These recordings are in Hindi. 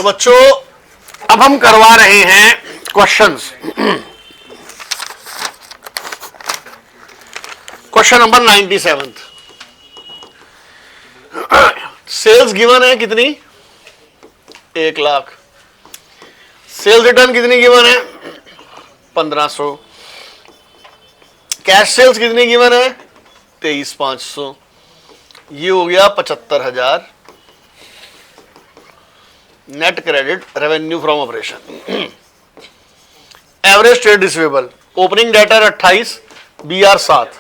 तो बच्चों अब हम करवा रहे हैं questions. Question number 97। Sales given है कितनी? 1 लाख। सेल्स रिटर्न कितनी गिवन है? 1500। कैश सेल्स कितनी गिवन है? 23,500। ये हो गया 75,000 net credit revenue from operation. Average trade receivable, opening debtor 28, BR 7,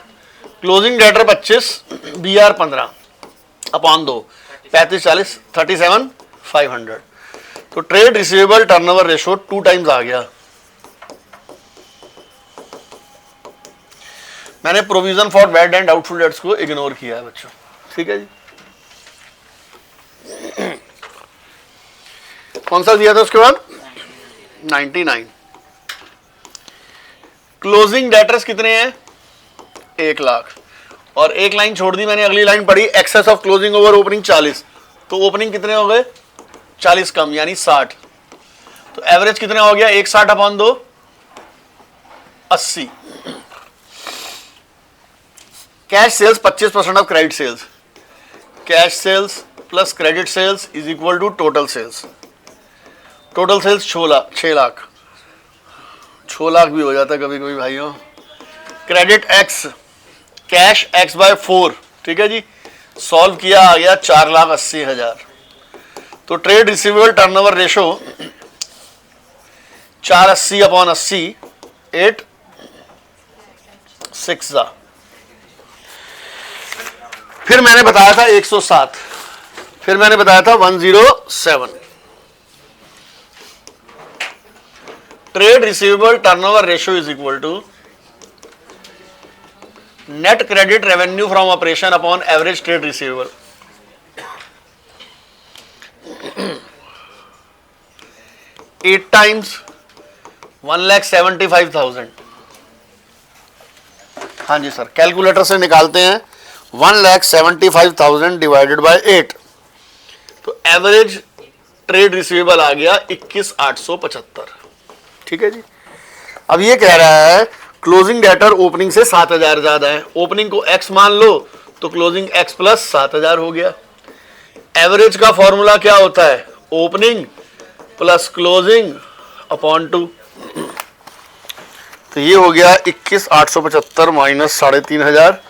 closing debtor 25, BR 15 upon 2, 35, 40, 37,500। तो trade receivable turnover ratio 2 times आ गया। मैंने provision for bad and doubtful debts को इग्नोर किया है बच्चों, ठीक है जी। कौन सा दिया था उसके बाद? 99। क्लोजिंग डेटर्स कितने हैं? 1 लाख। और एक लाइन छोड़ दी मैंने, अगली लाइन पढ़ी excess of closing over opening 40। तो ओपनिंग कितने हो गए? 40 कम यानी 60। तो एवरेज कितना हो गया? 160 upon 2, 80। Cash sales 25% of credit sales. Cash sales plus credit sales is equal to total sales. Total sales 6 lakh. 6 lakh भी हो जाता है कभी कभी भाइयों। Credit X, cash X by 4, ठीक है जी। सॉल्व किया, आ गया 4,80,000। तो trade receivable turnover ratio 480 upon 80, 8 6। फिर मैंने बताया था 107, फिर मैंने बताया था 107। Trade receivable turnover ratio is equal to net credit revenue from operation upon average trade receivable. Eight times 1,75,000। हाँ जी सर, कैलकुलेटर से निकालते हैं। 1,75,000 डिवाइडेड बाय 8, तो एवरेज ट्रेड रिसीवेबल आ गया 21,875, ठीक है जी। अब ये कह रहा है क्लोजिंग डेटर ओपनिंग से 7,000 ज्यादा है। ओपनिंग को x मान लो तो क्लोजिंग x प्लस 7,000 हो गया। एवरेज का फॉर्मूला क्या होता है? Opening plus closing upon 2। तो ये हो गया 21,875 माइनस 3,500।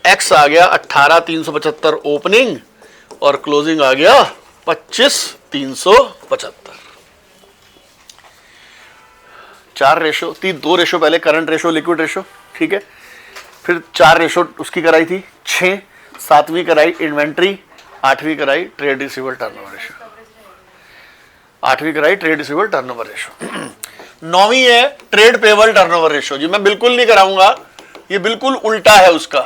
एक्स आ गया 18,375 ओपनिंग और क्लोजिंग आ गया 25,375। 4 रेशो, 2 रेशो पहले करंट रेशो लिक्विड रेशो, ठीक है। फिर 4 रेशो उसकी कराई थी 6, 7वीं कराई इन्वेंट्री, 8वीं कराई ट्रेड रिसीवेबल टर्नओवर रेशो, 8वीं कराई ट्रेड रिसीवेबल टर्नओवर रेशो। 9वीं है ट्रेड पेबल टर्नओवर रेशो। जी मैं बिल्कुल नहीं कराऊंगा, ये बिल्कुल उल्टा है उसका।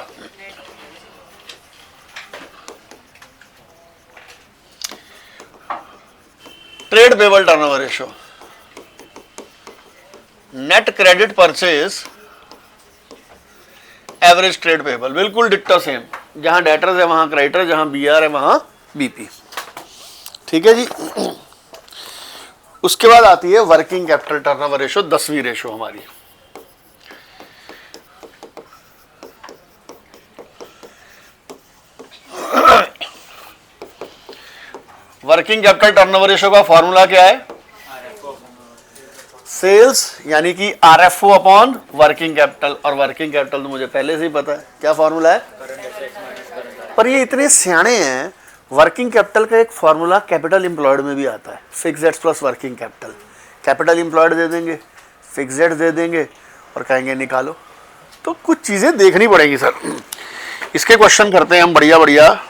Trade payable turnover ratio, net credit purchase average trade payable, बिल्कुल डिक्टो सेम। जहां डेटर्स है वहां क्रेडिटर, जहां BR है वहां BP, ठीक है जी। उसके बाद आती है वर्किंग कैपिटल टर्नओवर रेशो, 10वीं रेशो हमारी। वर्किंग कैपिटल टर्नओवर रेशो का फॉर्मूला क्या है? सेल्स यानी कि RFO अपॉन वर्किंग कैपिटल। और वर्किंग कैपिटल तो मुझे पहले से ही पता है क्या फॉर्मूला है, पर ये इतने सियाने हैं। वर्किंग कैपिटल का एक फॉर्मूला कैपिटल एम्प्लॉयड में भी आता है, fixed assets plus working capital. Capital employed दे देंगे, फिक्स्ड एड्स दे देंगे और कहेंगे निकालो। तो कुछ चीजें देखनी पड़ेगी सर। इसके क्वेश्चन करते हैं हम बढ़िया बढ़िया।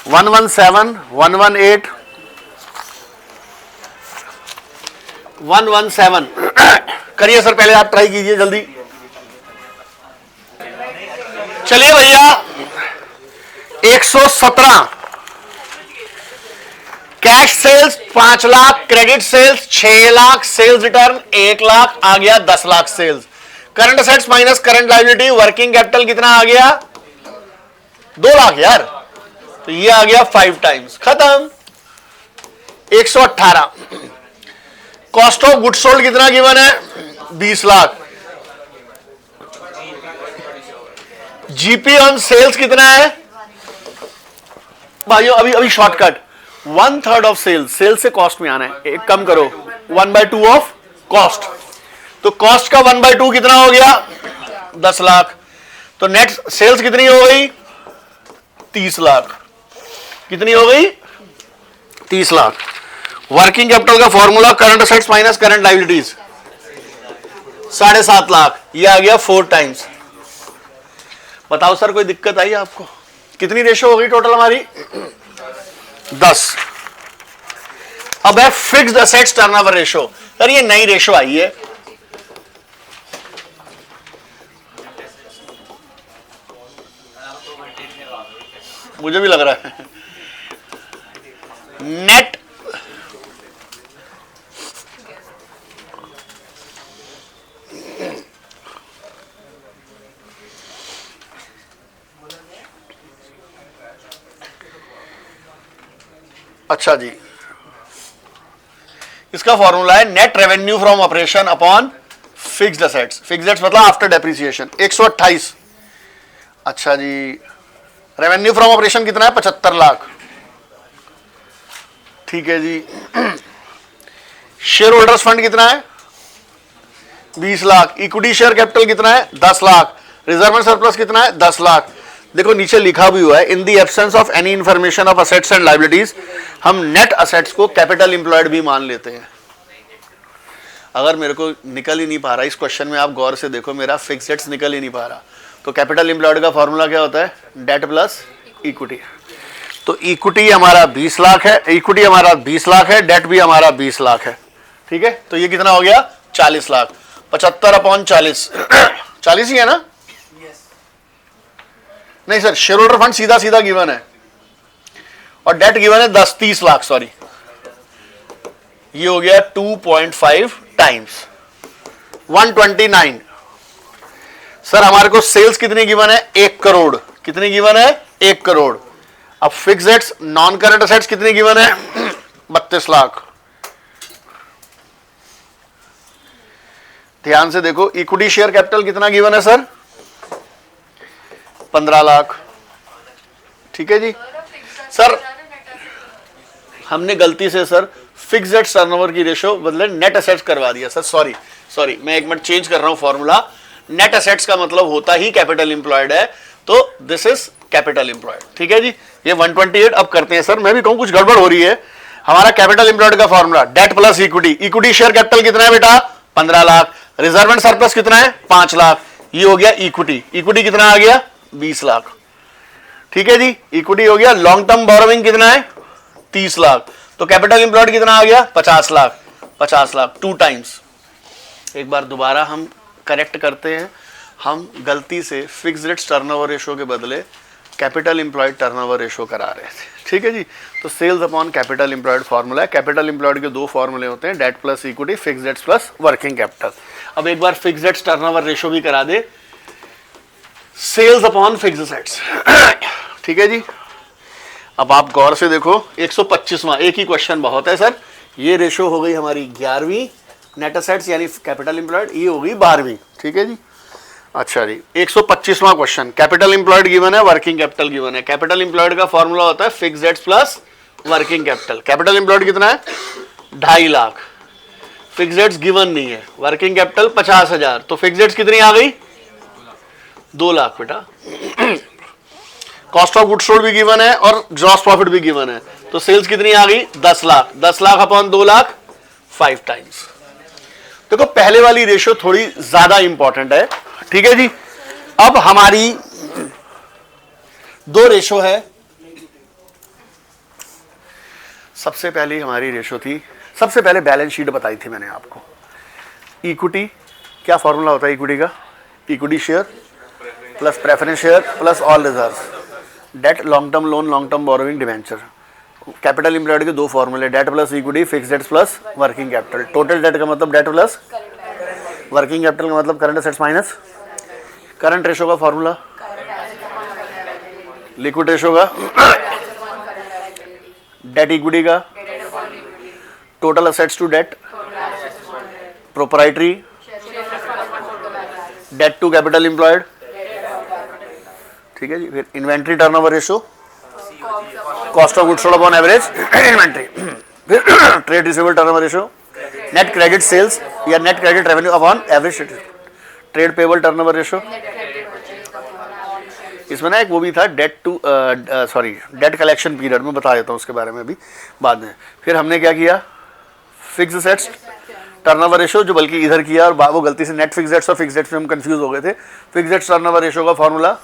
117, 118, 117 करिए सर, पहले आप ट्राई कीजिए जल्दी। चलिए भैया 117 cash sales 5 lakh, credit sales 6 lakh, sales return 1 lakh, आ गया 10 lakh sales. Current assets minus current liability, working capital कितना आ गया? 2 लाख यार। तो ये आ गया 5 टाइम्स, खत्म। 118। कॉस्ट ऑफ गुड सोल्ड कितना गिवन है? 20 लाख। जीपी ऑन सेल्स कितना है भाइयों? अभी अभी शॉर्टकट, 1/3 ऑफ सेल्स, सेल्स से कॉस्ट में आना है, एक कम करो, 1/2 ऑफ कॉस्ट। तो कॉस्ट का 1/2 कितना हो गया? 10 लाख। तो नेट सेल्स कितनी हो गई? 30 लाख। कितनी हो गई? 30 लाख। वर्किंग कैपिटल का formula current assets minus current liabilities, 7.5 lakh. ये आ गया 4 टाइम्स। बताओ सर कोई दिक्कत आई आपको? कितनी रेशो हो गई टोटल हमारी? 10। अब है fixed assets turnover ratio. Sir ये नई रेशो आई है, मुझे भी लग रहा है। नेट अच्छा जी, इसका फॉर्मूला है net revenue from operation upon fixed assets. Fixed assets मतलब आफ्टर डेप्रिसिएशन 128। अच्छा जी, रेवेन्यू फ्रॉम ऑपरेशन कितना है? 75 लाख। ठीक है जी। शेयर होल्डर्स फंड कितना है? 20 लाख। इक्विटी शेयर कैपिटल कितना है? 10 लाख। रिजर्व एंड सरप्लस कितना है? 10 लाख। देखो नीचे लिखा भी हुआ है, in the absence of any information of assets and liabilities, हम नेट असेट्स को कैपिटल इंप्लॉयड भी मान लेते हैं। अगर मेरे को निकल ही नहीं पा रहा इस क्वेश्चन में, आप गौर से देखो, मेरा फिक्स्ड एसेट्स निकल ही नहीं पा रहा, तो कैपिटल इंप्लॉयड का फॉर्मूला क्या होता है? Debt plus equity. तो इक्विटी हमारा 20 लाख है, इक्विटी हमारा 20 लाख है, डेट भी हमारा 20 लाख है। ठीक है, तो ये कितना हो गया? 40 लाख। 75 अपॉन 40, 40 ही है ना? नहीं सर, शेयर होल्डर फंड सीधा सीधा गिवन है और डेट गिवन है 30 लाख, सॉरी, ये हो गया 2.5 टाइम्स 129। सर हमारे को सेल्स कितनी गिवन है? 1 करोड़। कितनी गिवन है? 1 करोड़। अब fixed assets non current assets कितनी गिवन है? 32 लाख। ध्यान से देखो, इक्विटी शेयर कैपिटल कितना गिवन है सर? 15 लाख। ठीक है जी। सर हमने गलती से सर फिक्स्ड एसेट्स टर्नओवर की रेशो बदले नेट एसेट्स करवा दिया सर, सॉरी, मैं एक मिनट चेंज कर रहा हूं फॉर्मूला। नेट एसेट्स का मतलब होता ही कैपिटल इंप्लॉयड है, तो दिस इज कैपिटल इंप्लॉयड। ठीक है जी। ये 128 अब करते हैं सर, मैं भी कहूं कुछ गड़बड़ हो रही है। हमारा कैपिटल इंप्लॉयड का formula debt plus equity. Equity share capital कितना है बेटा? 15 लाख। रिजर्व एंड सरप्लस कितना है? 5 लाख। ये हो गया इक्विटी। इक्विटी कितना आ गया? 20 लाख। ठीक है जी। इक्विटी हो गया। लॉन्ग टर्म बोरोइंग कितना है? 30 लाख। तो कैपिटल इंप्लॉयड कितना आ गया? 50 लाख। 50 लाख 2 टाइम्स। एक बार दोबारा हम करेक्ट करते हैं, हम गलती से फिक्स्ड एसेट्स टर्नओवर रेशो के बदले कैपिटल इंप्लॉयड टर्नओवर रेशो करा रहे थे। ठीक है जी। तो sales upon capital employed formula है। कैपिटल इंप्लॉयड के 2 फॉर्मूले होते हैं, debt plus equity, fixed assets plus working capital. अब एक बार फिक्स्ड एसेट्स टर्नओवर रेशो भी करा दे, सेल्स अपॉन फिक्स्ड एसेट्स। ठीक है जी। अब आप गौर से देखो, 125वां, एक ही क्वेश्चन बहुत है सर। ये रेशो हो गई हमारी 11वीं नेट एसेट्स यानी कैपिटल इंप्लॉयड, ये हो गई 12वीं। ठीक है जी। अच्छा जी, 125वां क्वेश्चन, कैपिटल इंप्लॉयड गिवन है, वर्किंग कैपिटल गिवन है। कैपिटल इंप्लॉयड का फॉर्मूला होता है fixed assets plus working capital. Capital employed कितना है? 2.5 लाख। फिक्स्ड एसेट्स गिवन नहीं है, वर्किंग कैपिटल 50,000, तो फिक्स्ड एसेट्स कितनी आ गई? 2 लाख बेटा। कॉस्ट ऑफ गुड्स सोल्ड भी गिवन है और ग्रॉस प्रॉफिट भी गिवन है, तो सेल्स कितनी आ गई? 10 लाख। 10 lakh upon 2 lakh, 5 times. देखो पहले वाली रेशियो थोड़ी ज्यादा इंपॉर्टेंट है। ठीक है जी। अब हमारी 2 रेशो है। सबसे पहले हमारी रेशो थी, सबसे पहले बैलेंस शीट बताई थी मैंने आपको। इक्विटी, क्या फॉर्मूला होता है इक्विटी का? Equity share plus preference share plus all reserves. Debt long term loan, long term borrowing, debenture. Capital employed के 2 फॉर्मूले, debt plus equity, fixed assets plus working capital. Total debt का मतलब डेट प्लस वर्किंग कैपिटल का मतलब current assets minus current ratio का फॉर्मूला, लिक्विड रेशो का, डेट इक्विटी का, total assets to debt, proprietary, debt to capital employed, ठीक है जी। फिर inventory turnover ratio, cost of goods sold upon average inventory, फिर trade receivable turnover ratio, net credit sales या net credit revenue upon average, trade payable turnover ratio. इसमें ना एक वो भी था debt to debt collection period, में बता देता हूँ उसके बारे में भी बाद में। फिर हमने क्या किया, फिक्स्ड एसेट्स टर्नओवर रेशो, जो बल्कि इधर किया और वो गलती से नेट फिक्स्ड एसेट्स और फिक्स्ड एसेट्स में हम कंफ्यूज हो गए थे। फिक्स्ड एसेट्स टर्नओवर रेशो का फॉर्मूला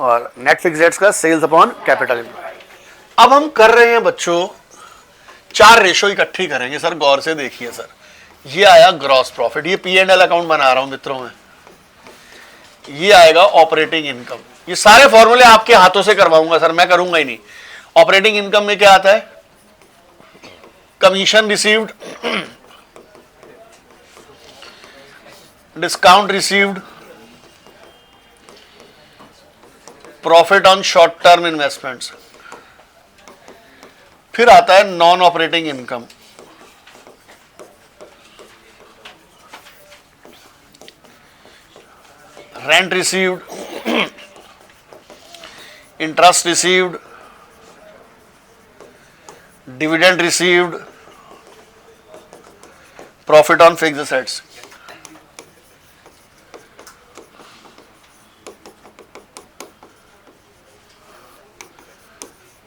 और नेट फिक्स्ड एसेट्स का सेल्स अपॉन कैपिटल एम्प्लॉयड। अब हम कर रहे हैं बच्चों 4 रेशो इकट्ठी करेंगे सर, गौर से देखिए सर। ये आया ग्रॉस प्रॉफिट, ये P&L अकाउंट बना रहा हूं मित्रों में। ये आएगा ऑपरेटिंग इनकम, ये सारे फॉर्मूले आपके हाथों से करवाऊंगा सर, मैं करूंगा ही नहीं। ऑपरेटिंग इनकम में क्या आता है, commission received, discount received, profit on short term investments. फिर आता है non operating income, rent received, interest received, dividend received, profit on fixed assets.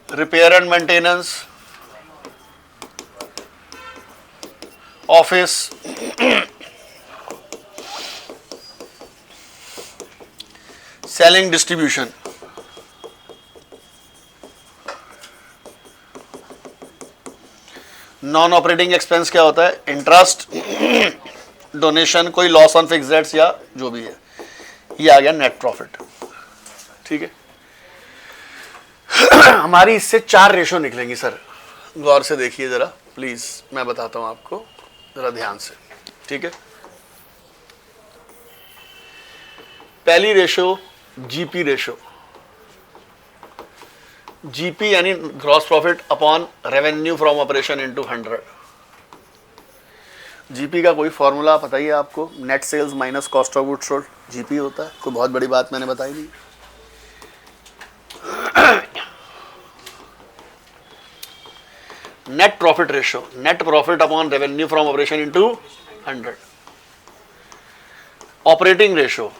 Repair and maintenance, office, selling, distribution. Non operating expense क्या होता है, इंटरेस्ट, डोनेशन, कोई लॉस ऑन फिक्स्ड एसेट्स या जो भी है। ये आ गया नेट प्रॉफिट, ठीक है। हमारी इससे 4 रेशो निकलेंगी सर, गौर से देखिए जरा प्लीज, मैं बताता हूं आपको जरा ध्यान से, ठीक है। पहली रेशो जीपी रेशो, जीपी यानी gross profit upon revenue from operation into 100। GP का कोई फॉर्मूला पता ही है आपको, net sales minus cost of goods sold, GP होता है। कोई बहुत बड़ी बात मैंने बताई नहीं। Net profit ratio, net profit upon revenue from operation into 100। Operating ratio,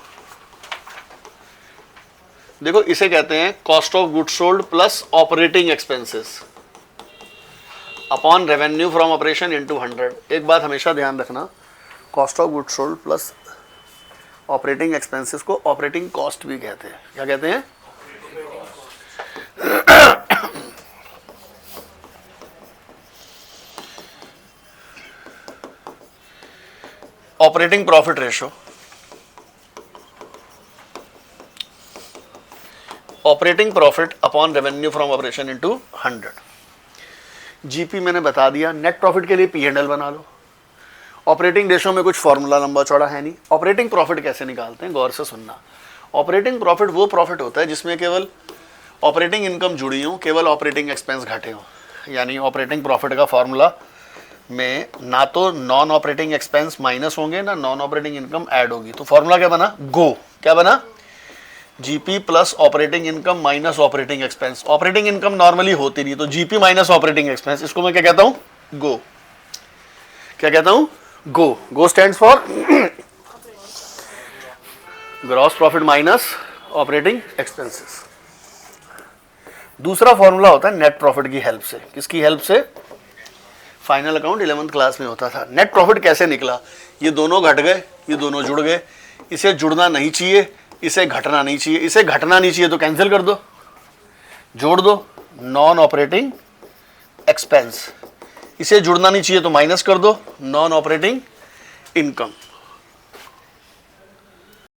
देखो इसे कहते हैं cost of goods sold plus operating expenses upon revenue from operation into 100। एक बात हमेशा ध्यान रखना, cost of goods sold plus operating expenses को ऑपरेटिंग कॉस्ट भी कहते हैं। क्या कहते हैं, operating profit ratio, operating profit upon revenue from operation into 100। GP मैंने बता दिया। नेट प्रॉफिट के लिए P&L बना लो। ऑपरेटिंग रेशो में कुछ फॉर्मूला लंबा चौड़ा है नहीं। ऑपरेटिंग प्रॉफिट कैसे निकालते हैं, गौर से सुनना। ऑपरेटिंग प्रॉफिट वो प्रॉफिट होता है जिसमें केवल ऑपरेटिंग इनकम जुड़ी हो, केवल ऑपरेटिंग एक्सपेंस घटे हो। यानी ऑपरेटिंग प्रॉफिट का फॉर्मूला में ना तो नॉन ऑपरेटिंग एक्सपेंस माइनस होंगे ना नॉन ऑपरेटिंग इनकम ऐड होगी। तो फॉर्मूला क्या बना, गो। क्या बना, GP plus operating income minus operating expense. Operating income normally होती नहीं, तो जीपी माइनस ऑपरेटिंग एक्सपेंस, इसको मैं क्या कहता हूं, गो। क्या कहता हूं, go. Go stands for gross profit minus operating expenses. दूसरा फॉर्मूला होता है नेट प्रॉफिट की हेल्प से। किसकी हेल्प से, फाइनल अकाउंट 11th क्लास में होता था। नेट प्रॉफिट कैसे निकला, ये दोनों घट गए, ये दोनों जुड़ गए। इसे जुड़ना नहीं चाहिए, इसे घटना नहीं चाहिए। इसे घटना नहीं चाहिए तो कैंसिल कर दो, जोड़ दो, नॉन ऑपरेटिंग एक्सपेंस। इसे जुड़ना नहीं चाहिए तो माइनस कर दो, नॉन ऑपरेटिंग इनकम।